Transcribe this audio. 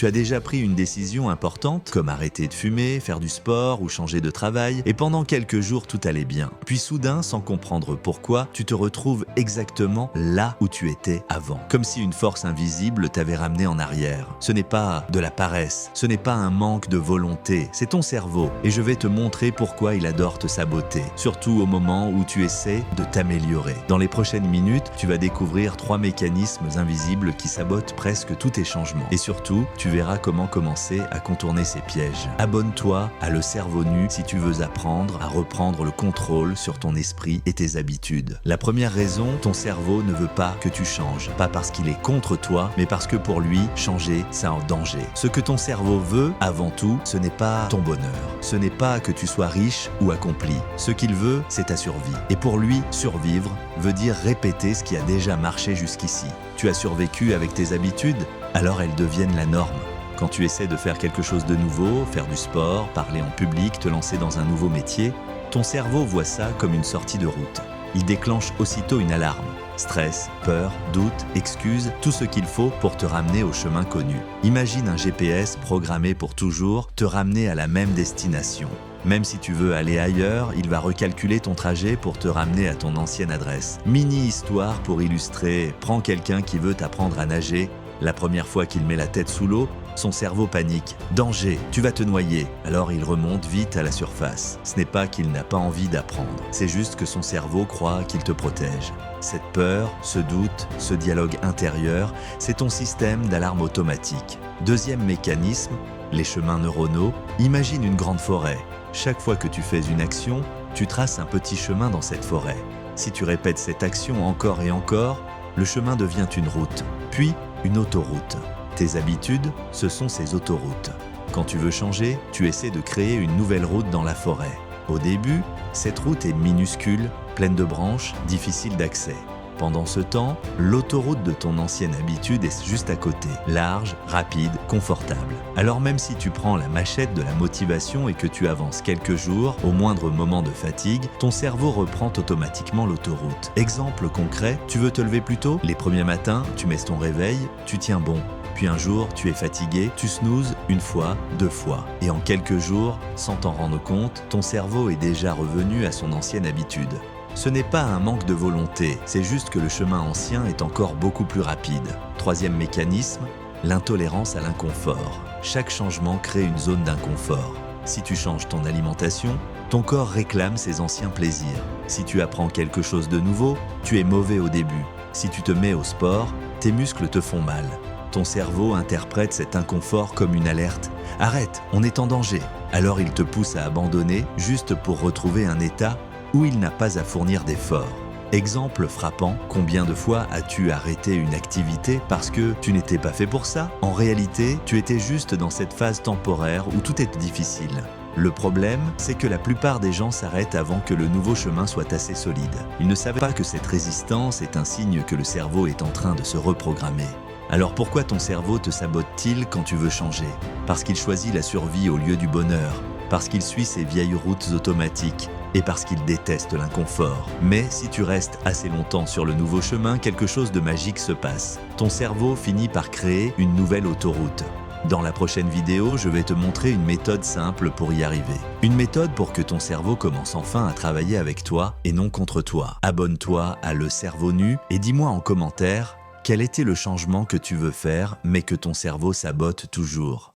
Tu as déjà pris une décision importante, comme arrêter de fumer, faire du sport ou changer de travail, et pendant quelques jours tout allait bien. Puis soudain, sans comprendre pourquoi, tu te retrouves exactement là où tu étais avant. Comme si une force invisible t'avait ramené en arrière. Ce n'est pas de la paresse, ce n'est pas un manque de volonté, c'est ton cerveau. Et je vais te montrer pourquoi il adore te saboter, surtout au moment où tu essaies de t'améliorer. Dans les prochaines minutes, tu vas découvrir 3 mécanismes invisibles qui sabotent presque tous tes changements. Et surtout, tu verras comment commencer à contourner ces pièges. Abonne-toi à Le Cerveau Nu si tu veux apprendre à reprendre le contrôle sur ton esprit et tes habitudes. La première raison, ton cerveau ne veut pas que tu changes. Pas parce qu'il est contre toi, mais parce que pour lui, changer, c'est un danger. Ce que ton cerveau veut, avant tout, ce n'est pas ton bonheur. Ce n'est pas que tu sois riche ou accompli. Ce qu'il veut, c'est ta survie. Et pour lui, survivre veut dire répéter ce qui a déjà marché jusqu'ici. Tu as survécu avec tes habitudes, alors elles deviennent la norme. Quand tu essaies de faire quelque chose de nouveau, faire du sport, parler en public, te lancer dans un nouveau métier, ton cerveau voit ça comme une sortie de route. Il déclenche aussitôt une alarme. Stress, peur, doute, excuses, tout ce qu'il faut pour te ramener au chemin connu. Imagine un GPS programmé pour toujours te ramener à la même destination. Même si tu veux aller ailleurs, il va recalculer ton trajet pour te ramener à ton ancienne adresse. Mini-histoire pour illustrer, prends quelqu'un qui veut t'apprendre à nager. La première fois qu'il met la tête sous l'eau, son cerveau panique. Danger, tu vas te noyer. Alors il remonte vite à la surface. Ce n'est pas qu'il n'a pas envie d'apprendre, c'est juste que son cerveau croit qu'il te protège. Cette peur, ce doute, ce dialogue intérieur, c'est ton système d'alarme automatique. Deuxième mécanisme, les chemins neuronaux. Imagine une grande forêt. Chaque fois que tu fais une action, tu traces un petit chemin dans cette forêt. Si tu répètes cette action encore et encore, le chemin devient une route, puis une autoroute. Tes habitudes, ce sont ces autoroutes. Quand tu veux changer, tu essaies de créer une nouvelle route dans la forêt. Au début, cette route est minuscule, pleine de branches, difficile d'accès. Pendant ce temps, l'autoroute de ton ancienne habitude est juste à côté, large, rapide, confortable. Alors même si tu prends la machette de la motivation et que tu avances quelques jours, au moindre moment de fatigue, ton cerveau reprend automatiquement l'autoroute. Exemple concret, tu veux te lever plus tôt? Les premiers matins, tu mets ton réveil, tu tiens bon. Puis un jour, tu es fatigué, tu snoozes une fois, 2 fois. Et en quelques jours, sans t'en rendre compte, ton cerveau est déjà revenu à son ancienne habitude. Ce n'est pas un manque de volonté, c'est juste que le chemin ancien est encore beaucoup plus rapide. Troisième mécanisme, l'intolérance à l'inconfort. Chaque changement crée une zone d'inconfort. Si tu changes ton alimentation, ton corps réclame ses anciens plaisirs. Si tu apprends quelque chose de nouveau, tu es mauvais au début. Si tu te mets au sport, tes muscles te font mal. Ton cerveau interprète cet inconfort comme une alerte. Arrête, on est en danger. Alors il te pousse à abandonner juste pour retrouver un état où il n'a pas à fournir d'efforts. Exemple frappant, combien de fois as-tu arrêté une activité parce que tu n'étais pas fait pour ça? En réalité, tu étais juste dans cette phase temporaire où tout est difficile. Le problème, c'est que la plupart des gens s'arrêtent avant que le nouveau chemin soit assez solide. Ils ne savent pas que cette résistance est un signe que le cerveau est en train de se reprogrammer. Alors pourquoi ton cerveau te sabote-t-il quand tu veux changer? Parce qu'il choisit la survie au lieu du bonheur, parce qu'il suit ses vieilles routes automatiques, et parce qu'il déteste l'inconfort. Mais si tu restes assez longtemps sur le nouveau chemin, quelque chose de magique se passe. Ton cerveau finit par créer une nouvelle autoroute. Dans la prochaine vidéo, je vais te montrer une méthode simple pour y arriver. Une méthode pour que ton cerveau commence enfin à travailler avec toi et non contre toi. Abonne-toi à Le Cerveau Nu et dis-moi en commentaire quel était le changement que tu veux faire mais que ton cerveau sabote toujours.